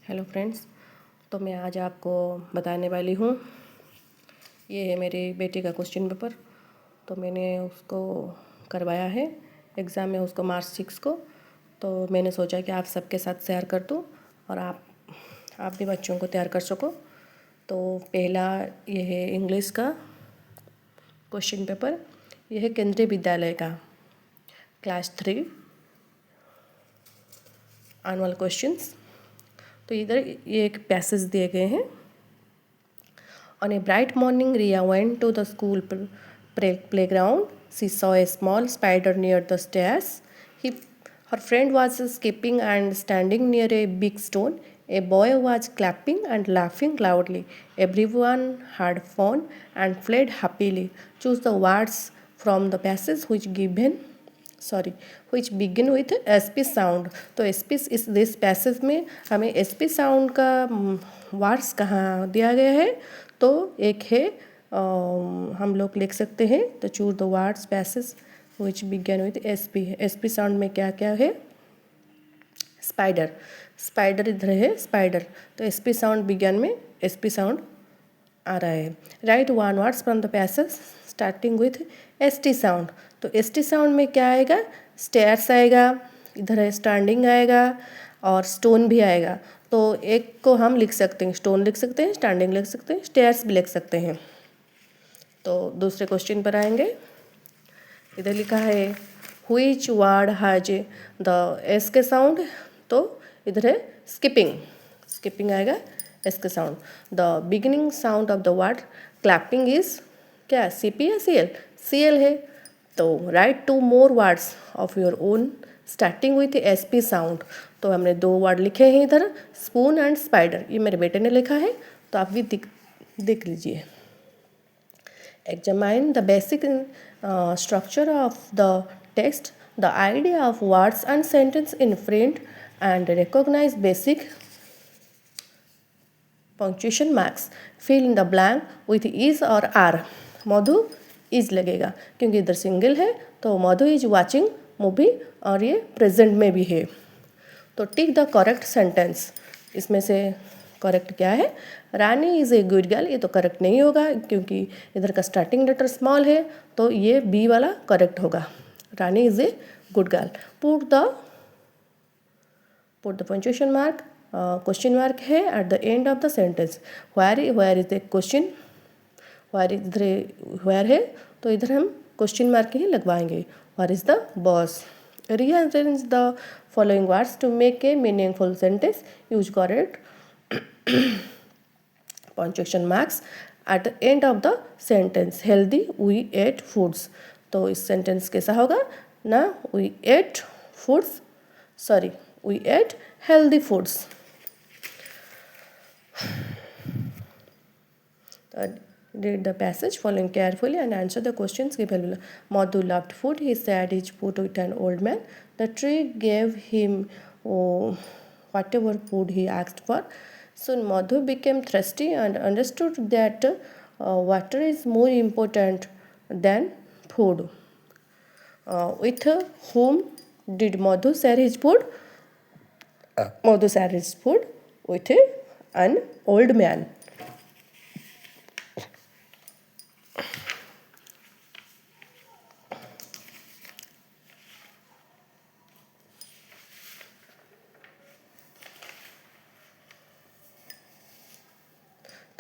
Hello friends, तो मैं आज आपको बताने वाली हूँ, ये है मेरे बेटे का क्वेश्चन पेपर। तो मैंने उसको करवाया है एग्ज़ाम में, उसको मार्च 6 को। तो मैंने सोचा कि आप सबके साथ शेयर कर दूँ और आप भी बच्चों को तैयार कर सको। तो पहला ये है इंग्लिश का क्वेश्चन पेपर। यह है केंद्रीय विद्यालय का क्लास 3 एनुअल क्वेश्चंस। तो इधर ये एक पैसेज दिए गए हैं। On a bright morning, Ria went to the school playground. She saw a small spider near the stairs. Her friend was skipping and standing near a big stone. A boy was clapping and laughing loudly. Everyone had fun and played happily. Choose the words from the passage which begin with SP sound. तो SP इस this passage में हमें SP sound का words कहाँ दिया गया है। तो एक है हम लोग लिख सकते हैं। तो choose the words passage which began with SP sound में क्या क्या है। स्पाइडर इधर है स्पाइडर, तो SP साउंड बिगन में SP साउंड आ रहा है। Write one words from the passage starting with ST sound. तो ST साउंड में क्या आएगा, स्टेयर्स आएगा, इधर है स्टैंडिंग आएगा और स्टोन भी आएगा। तो एक को हम लिख सकते हैं, स्टोन लिख सकते हैं, स्टैंडिंग लिख सकते हैं, स्टेयर्स भी लिख सकते हैं। तो दूसरे क्वेश्चन पर आएंगे। इधर लिखा है which word has the S के साउंड। तो इधर है स्किपिंग आएगा एस के sound. The beginning sound of the word clapping is क्या, CP या CL है। तो right 2 more words of your own starting with SP sound. तो हमने 2 वर्ड लिखे हैं इधर, स्पून एंड स्पाइडर। ये मेरे बेटे ने लिखा है, तो आप भी देख लीजिए। Examine the basic structure of the text, the idea of words and sentence in print, and recognize basic punctuation marks. Fill in the blank with is or are. Madhu is लगेगा क्योंकि इधर सिंगल है। तो मधु is watching movie और ये present में भी है। तो टिक द करेक्ट सेंटेंस। इसमें से करेक्ट क्या है, रानी इज़ ए गुड गर्ल। ये तो करेक्ट नहीं होगा क्योंकि इधर का स्टार्टिंग लेटर स्मॉल है। तो ये बी वाला करेक्ट होगा, Rani is a good girl. Put the punctuation mark, question mark है at the end of the sentence. Where is the question, where है तो इधर हम क्वेश्चन मार्क ही लगवाएंगे। Where is the boss. Rearrange the following words to make a meaningful sentence. Use correct punctuation marks at the end of the sentence. Healthy we ate foods. तो इस sentence कैसा होगा ना, we ate healthy foods. Read the passage following carefully and answer the questions given below. Madhu loved food. He shared his food with an old man. The tree gave him whatever food he asked for. Soon Madhu became thirsty and understood that water is more important than food. With whom did Madhu share his food? Madhu shared his food with an old man.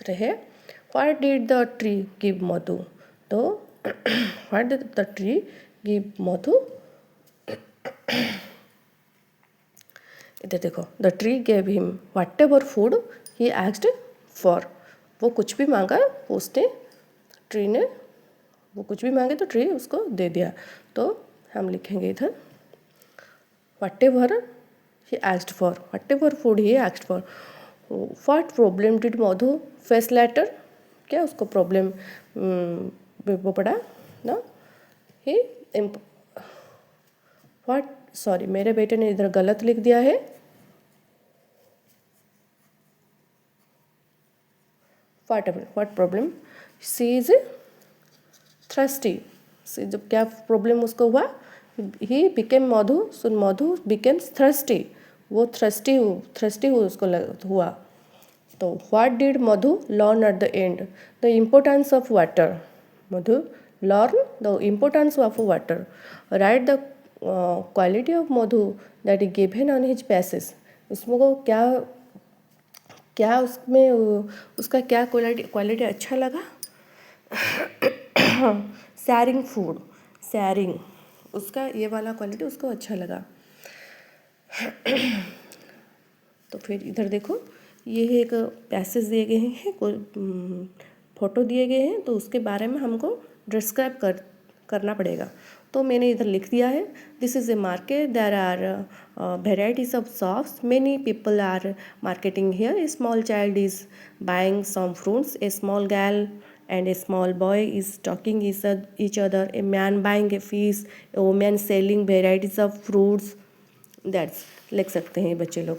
है what did the tree give Madhu. तो what did the tree give Madhu. इधर देखो, the tree give him whatever food he asked for. वो कुछ भी मांगा उसने, tree ने वो कुछ भी मांगे तो ट्री उसको दे दिया। तो हम लिखेंगे इधर whatever he asked for, whatever food he asked for. What problem did Madhu face later. क्या उसको प्रॉब्लम वो पड़ा ना, ही मेरे बेटे ने इधर गलत लिख दिया है। What problem, she is thirsty. जब क्या प्रॉब्लम उसको हुआ, he became Madhu becames thirsty. वो थ्रस्टी उसको हुआ। तो what did Madhu learn at the end? The importance of water. Madhu learn the importance of water. Write the quality of Madhu that is given on his passage. उसको क्या क्या उसमें उसका क्या क्वालिटी अच्छा लगा? शेयरिंग फूड, शेयरिंग, उसका ये वाला क्वालिटी उसको अच्छा लगा। तो फिर इधर देखो, ये एक पैसेज दिए गए हैं, कोई फोटो दिए गए हैं, तो उसके बारे में हमको डिस्क्राइब करना पड़ेगा। तो मैंने इधर लिख दिया है, this is a market, there are varieties of shops, many people are marketing here, a small child is buying some fruits, a small girl and a small boy is talking each other, a man buying a fish, a woman selling varieties of fruits. That's लिख सकते हैं बच्चे लोग।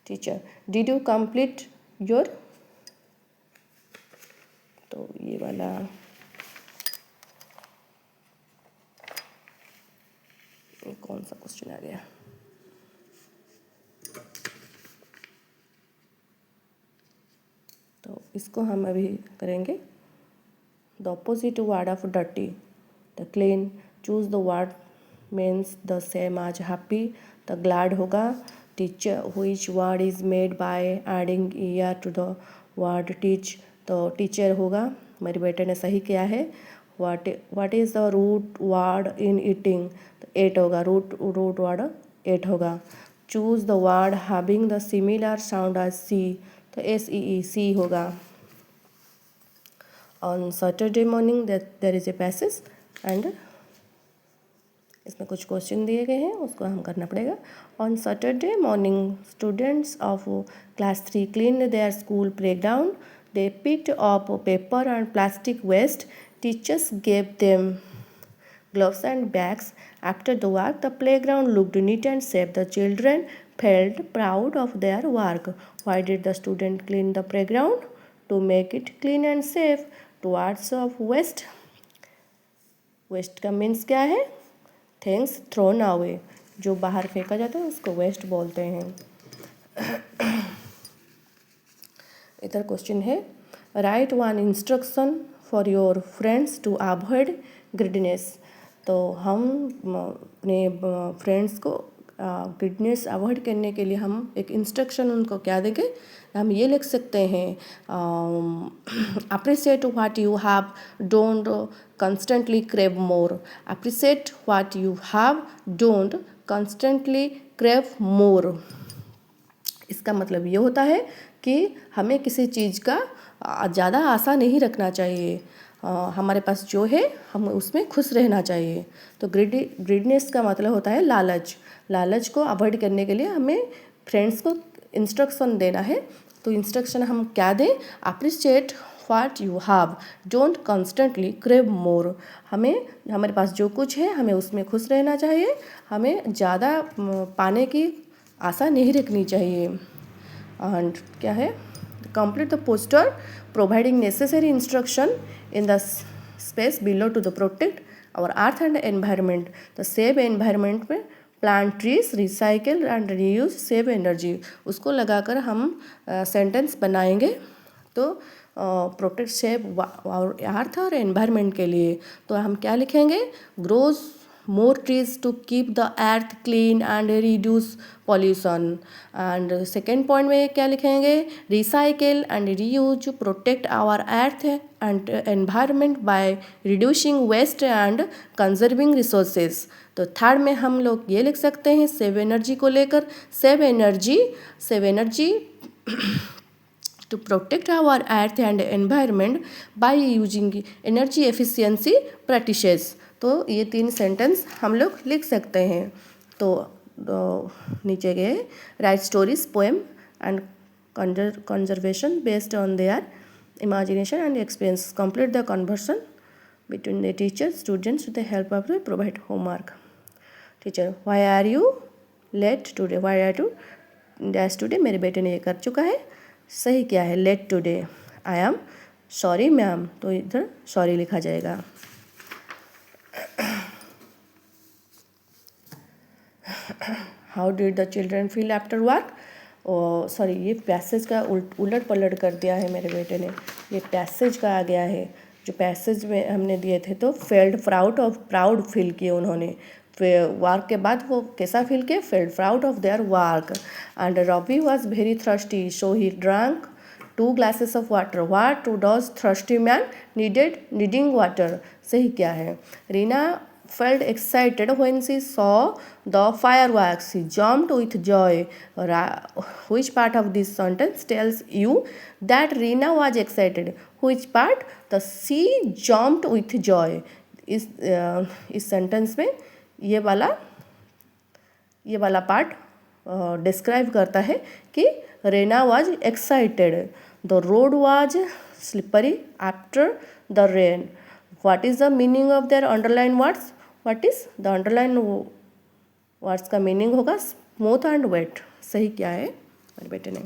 Teacher, did you complete your? तो ये वाला कौन सा क्वेश्चन आ गया? तो इसको हम अभी करेंगे। The opposite word of dirty, the clean, choose the word means the same as happy, the glad होगा। Teacher, which word is made by adding er to the word teach, तो टीचर होगा। मेरे बेटे ने सही किया है। What is the root word in eating, तो एट होगा, रूट वर्ड एट होगा। Choose the word having the similar sound as sea, तो SEE होगा। On Saturday morning there is a passage and इसमें कुछ क्वेश्चन दिए गए हैं, उसको हम करना पड़ेगा। On Saturday morning students of class 3 clean their school playground, they picked up paper and plastic waste, teachers gave them gloves and bags. After the work, the playground looked neat and safe. The children felt proud of their work. Why did the student clean the playground? To make it clean and safe. Towards of waste. Waste का means क्या है? Things thrown away. जो बाहर फेंका जाता है उसको waste बोलते हैं। इधर क्वेश्चन है, write one instruction for your friends to avoid greediness. तो हम अपने फ्रेंड्स को ग्रीडीनेस अवॉइड करने के लिए हम एक इंस्ट्रक्शन उनको क्या देंगे? हम ये लिख सकते हैं, appreciate what you have, don't constantly crave more. Appreciate what you have, don't constantly crave more. इसका मतलब ये होता है कि हमें किसी चीज़ का ज़्यादा आशा नहीं रखना चाहिए। हमारे पास जो है हम उसमें खुश रहना चाहिए। तो ग्रीडनेस का मतलब होता है लालच। लालच को अवॉइड करने के लिए हमें फ्रेंड्स को इंस्ट्रक्शन देना है। तो इंस्ट्रक्शन हम क्या दें? Appreciate what you have, don't constantly crave more. हमें हमारे पास जो कुछ है हमें उसमें खुश रहना चाहिए, हमें ज़्यादा पाने की आशा नहीं रखनी चाहिए। एंड क्या है? Complete the poster providing necessary instruction in the space below to the protect our earth and environment. The save environment में plant trees, recycle and reuse, save energy, उसको लगाकर हम सेंटेंस बनाएंगे। तो प्रोटेक्ट सेव और अर्थ और एनवायरनमेंट के लिए तो हम क्या लिखेंगे? Grows more trees to keep the earth clean and reduce pollution. And second point में क्या लिखेंगे? recycle and reuse, protect our earth and environment by reducing waste and conserving resources. तो थर्ड में हम लोग ये लिख सकते हैं सेव एनर्जी को लेकर, save energy to protect our earth and environment by using energy efficiency practices. तो ये 3 सेंटेंस हम लोग लिख सकते हैं। तो नीचे गए, right stories, poem and conservation based on their imagination and experience. Complete the conversation between the teacher, students with the help of the provide homework. Teacher, why are you late today? Why are you dash today? मेरे बेटे ने ये कर चुका है। सही क्या है? Late today. I am sorry ma'am, तो इधर सॉरी लिखा जाएगा। How did the children feel after work. Sorry, ये पैसेज का उलट पलट कर दिया है मेरे बेटे ने, ये पैसेज का आ गया है। जो पैसेज में हमने दिए थे तो फेल्ड प्राउड फील किए उन्होंने, वर्क के बाद वो कैसा फील किए, failed proud of their work. And Robbie was very thirsty so he drunk 2 glasses of water. What does thirsty man needing water? सही क्या है। Reena felt excited when she saw the fireworks. She jumped with joy. Which part of this sentence tells you that Reena was excited? Which part? The she jumped with joy. इस sentence में ये वाला part describe करता है कि Reena was excited. The road was slippery after the rain. What is the meaning of their underline words. What is the underline words का meaning होगा smooth and wet. सही क्या है मेरे बेटे ने।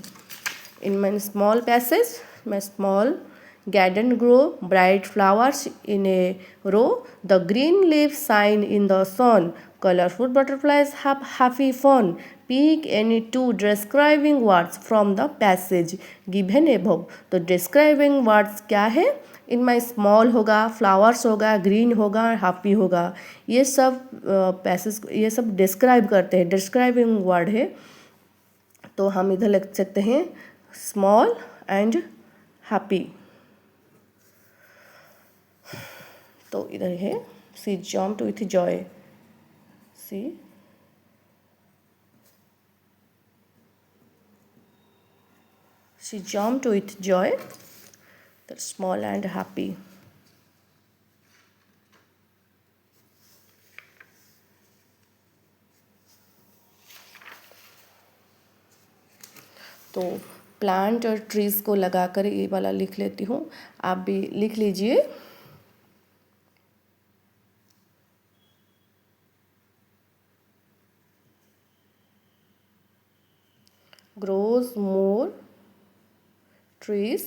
In my small passage my small garden grow bright flowers in a row. The green leaves shine in the sun. Colorful butterflies have happy fun. Pick any 2 describing words from the passage given above. तो describing words क्या है। इन my small होगा, flowers होगा, green होगा, happy होगा। ये सब passage ये सब डिस्क्राइब करते हैं, डिस्क्राइबिंग वर्ड है। तो हम इधर लिख सकते हैं स्मॉल एंड हैप्पी। तो इधर है she jumped with joy. She jumped with joy. That's small and happy. तो प्लांट और ट्रीज को लगाकर ये वाला लिख लेती हूँ, आप भी लिख लीजिए। grows more trees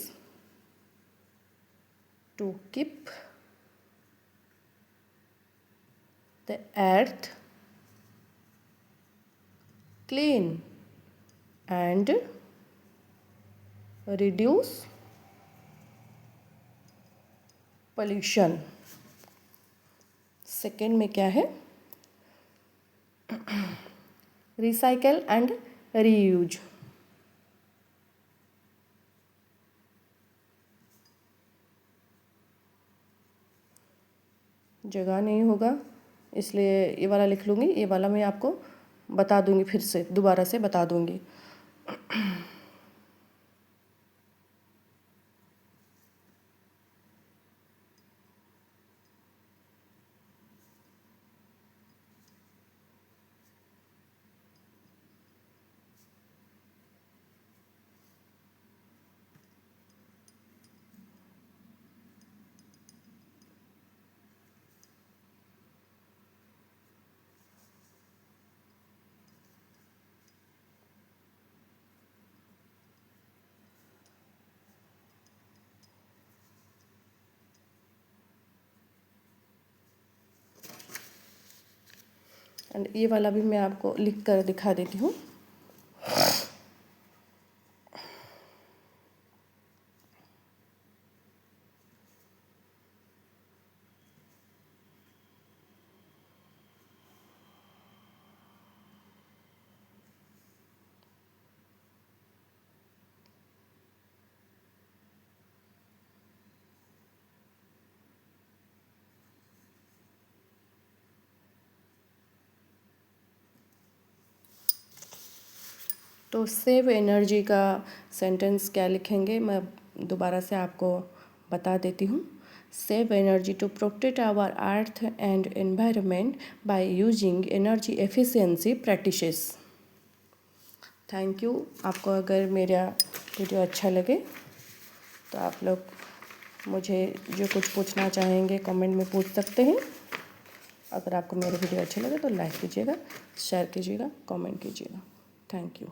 to keep the earth clean and reduce pollution. Second में क्या है, रिसाइकल एंड रीयूज। जगह नहीं होगा इसलिए ये वाला लिख लूँगी, ये वाला मैं आपको बता दूँगी, फिर से दोबारा से बता दूँगी। एंड ये वाला भी मैं आपको लिख कर दिखा देती हूँ। तो सेव एनर्जी का सेंटेंस क्या लिखेंगे, मैं दोबारा से आपको बता देती हूँ। Save energy to protect our earth and environment by using energy efficiency practices. Thank you. आपको अगर मेरा वीडियो अच्छा लगे तो आप लोग मुझे जो कुछ पूछना चाहेंगे कमेंट में पूछ सकते हैं। अगर आपको मेरा वीडियो अच्छा लगे तो लाइक कीजिएगा, शेयर कीजिएगा, कमेंट कीजिएगा। Thank you.